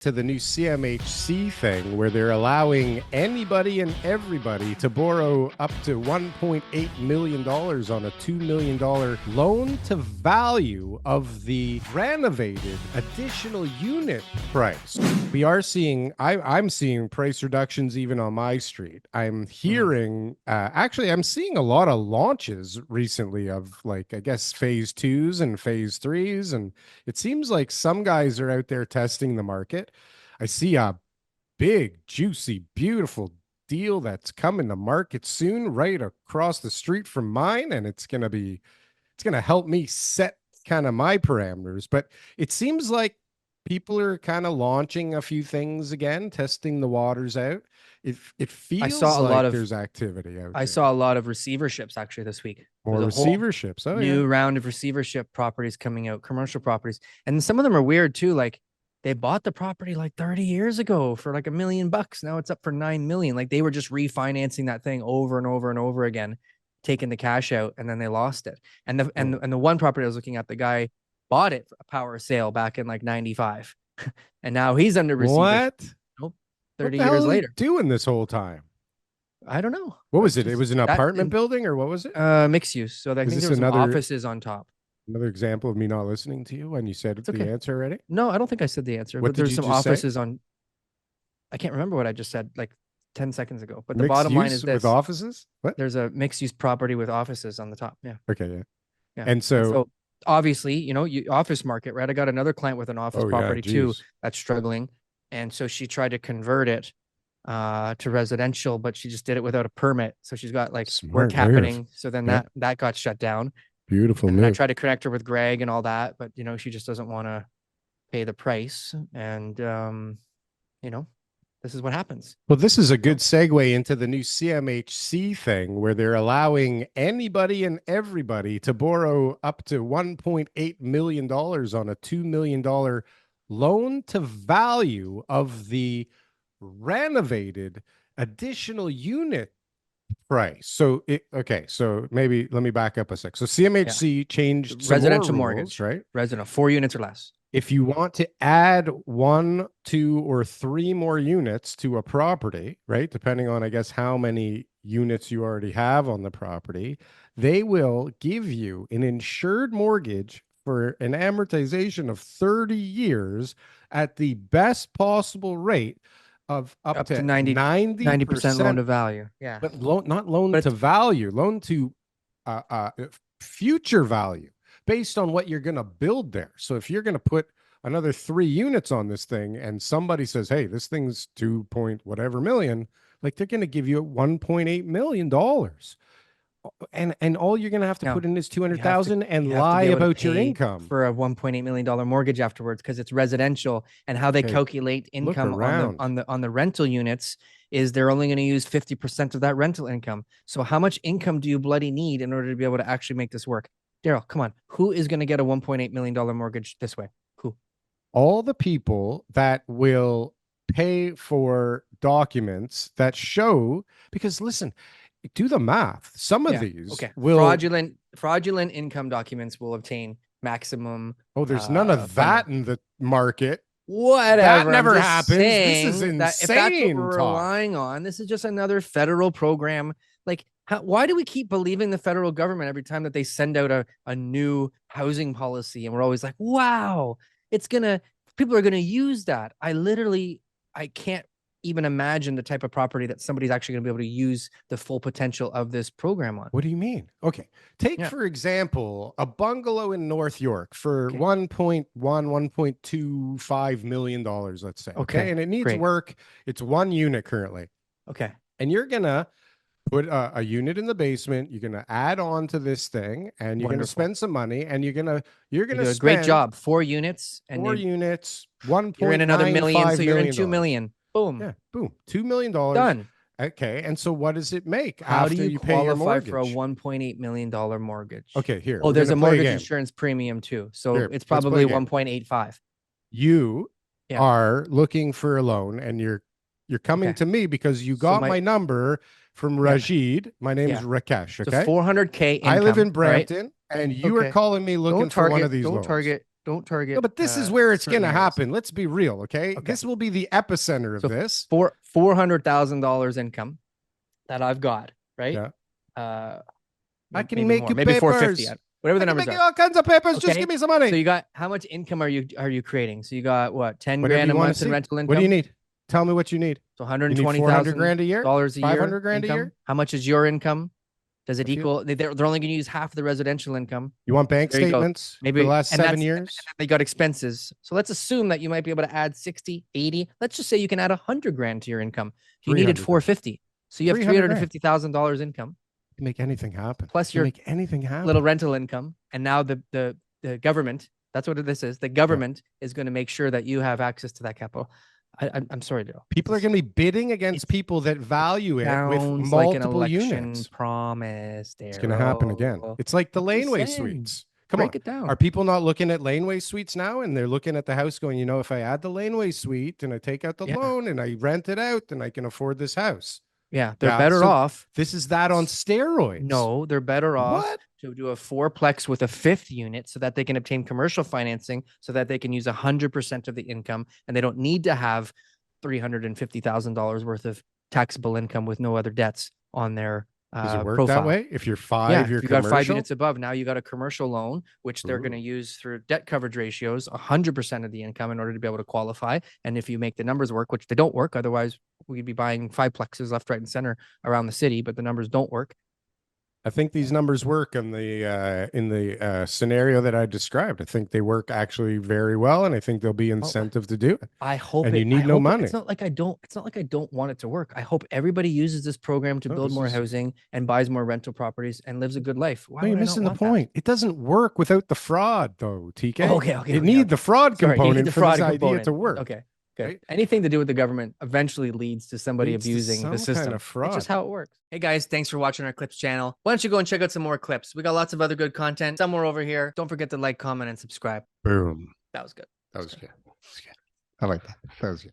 to the new CMHC thing where they're allowing anybody and everybody to borrow up to $1.8 million on a $2 million loan to value of the renovated additional unit price. We are seeing, I'm seeing price reductions even on my street. I'm hearing, actually, I'm seeing a lot of launches recently of like, I guess, phase 2s and phase 3s. And it seems like some guys are out there testing the market. I see a big, juicy, beautiful deal that's coming to market soon, right across the street from mine. And it's going to help me set kind of my parameters. But it seems like people are kind of launching a few things again, testing the waters out. It feels like there's activity out there. I saw a lot of receiverships actually this week. More receiverships. Oh, new round of receivership properties coming out, commercial properties. And some of them are weird too. Like they bought the property like 30 years ago for like $1 million. Now it's up for 9 million. Like they were just refinancing that thing over and over and over again, taking the cash out, and then they lost it. And the one property I was looking at, the guy bought it for a power sale back in like 95. And now he's under receivership. What? Nope. 30 what the years hell later. Doing this whole time? I don't know. What was it? It was an apartment building, or what was it? Mixed use. So I think there was some offices on top. Another example of me not listening to you when you said the answer already? No, I don't think I said the answer. But there's some offices on. I can't remember what I just said like 10 seconds ago. But the bottom line is this: with offices. What? There's a mixed use property with offices on the top. Yeah. Okay. Yeah. And so obviously, you know, office market, right? I got another client with an office property too that's struggling, and so she tried to convert it to residential, but she just did it without a permit. So she's got like work happening. So then that got shut down. Beautiful. And I tried to connect her with Greg and all that, but you know, she just doesn't want to pay the price. And you know, this is what happens. Well, this is a good segue into the new CMHC thing where they're allowing anybody and everybody to borrow up to $1.8 million on a $2 million loan to value of the renovated additional unit price. So so maybe let me back up a sec. So CMHC changed residential mortgage, rules, right? Residential, 4 units or less. If you want to add 1, 2, or 3 more units to a property, right, depending on, I guess, how many units you already have on the property, they will give you an insured mortgage for an amortization of 30 years at the best possible rate of up to 90% loan to value. Yeah. But not loan to value, loan to future value, based on what you're going to build there. So if you're going to put another 3 units on this thing and somebody says, hey, this thing's 2 point whatever million, like they're going to give you $1.8 million. And all you're going to have to put in is 200,000 and lie about your income for a $1.8 million mortgage afterwards, because it's residential, and how they calculate income on the rental units is they're only going to use 50% of that rental income. So how much income do you bloody need in order to be able to actually make this work? Darryl, come on. Who is going to get a $1.8 million mortgage this way? Who? All the people that will pay for documents that show, because listen, do the math. Some of these will fraudulent income documents will obtain maximum. Oh, there's none of that in the market. Whatever. That never happens. This is insane. If that's what we're relying on, this is just another federal program. Like, why do we keep believing the federal government every time that they send out a new housing policy? And we're always like, wow, people are going to use that. I can't even imagine the type of property that somebody's actually going to be able to use the full potential of this program on. What do you mean? Okay. Take, for example, a bungalow in North York for $1.25 million, let's say. Okay. And it needs work. It's 1 unit currently. Okay. And you're going to put a unit in the basement. You're going to add on to this thing, and you're going to spend some money, and you're going to spend a great job. 4 units and 4 units, 1. You're in another million. So you're in $2 million. Boom. Yeah. Boom. $2 million. Done. Okay. And so what does it make How after do you pay your qualify mortgage? for a $1.8 million mortgage? Okay. Here. Oh, there's a mortgage insurance premium too. So it's probably 1.85. You are looking for a loan, and you're coming to me because you got my number from Rajid. My name is Rakesh. Okay. So $400K income. I live in Brampton, and you are calling me looking for one of these loans. Don't target don't target. No, but this is where it's going certain to areas. happen. Let's be real, okay? Okay. This will be the epicenter of So this. $400,000 income that I've got, right? Yeah. I can maybe make more, you maybe papers. 450, whatever the I can numbers make are. you all kinds of papers. Okay. Just give me some money. So you got, how much income are you creating? So you got what, 10 Whatever grand you a wanna month in see. rental income? What do you need? Tell me what you need. So You need 400 grand a year? $120,000 a year. 500 grand a income? year? How much is your income? Does it If you- equal? They're only going to use half of the residential income. You want bank There you go. statements Maybe for the last and 7 that's- years? They got expenses. So let's assume that you might be able to add 60, 80. Let's just say you can add 100 grand to your income. You needed 300 grand. 450. So you have 300 grand. $350,000 income You can make anything happen. plus You your make anything happen. little rental income. And now the government, that's what this is. The government is going to make sure that you have access to that capital. I'm sorry, Darryl. People are going to be bidding against people that value it with Sounds like an multiple election units. promise, Darryl. It's going to happen again. It's like the I'm just laneway saying. suites. Come Break on. it down. Are people not looking at laneway suites now? And they're looking at the house going, you know, if I add the laneway suite and I take out the Yeah. loan and I rent it out, then I can afford this house. Yeah, they're Yeah, better so off. This is that on steroids. No, they're better off What? to do a fourplex with a fifth unit so that they can obtain commercial financing so that they can use 100% of the income and they don't need to have $350,000 worth of taxable income with no other debts on their Does it work profile. that way? If you're Yeah, you're if you got 5 commercial? units above, now you got a commercial loan, which they're going to use through debt coverage ratios, 100% of the income in order to be able to qualify. And if you make the numbers work, which they don't work, otherwise we'd be buying 5 plexes left, right, and center around the city, but the numbers don't work. I think these numbers work in the scenario that I described. I think they work actually very well, and I think there'll be incentive to do it. I hope And it, you need I no hope money. It's not like I don't. It's not like I don't want it to work. I hope everybody uses this program to No, build this more is- housing and buys more rental properties and lives a good life. Why No, you're would I not missing the want that? point. It doesn't work without the fraud, though, TK. Oh, okay, You need the fraud Sorry, you need component the for fraud this idea component. to work. Okay. Good. Right? Anything to do with the government eventually leads to somebody Leads to abusing the some system. kind of It's just fraud. how it works. Hey guys, thanks for watching our Clips channel. Why don't you go and check out some more clips? We got lots of other good content somewhere over here. Don't forget to like, comment, and subscribe. Boom. That was good. That was good. I like that. That was good.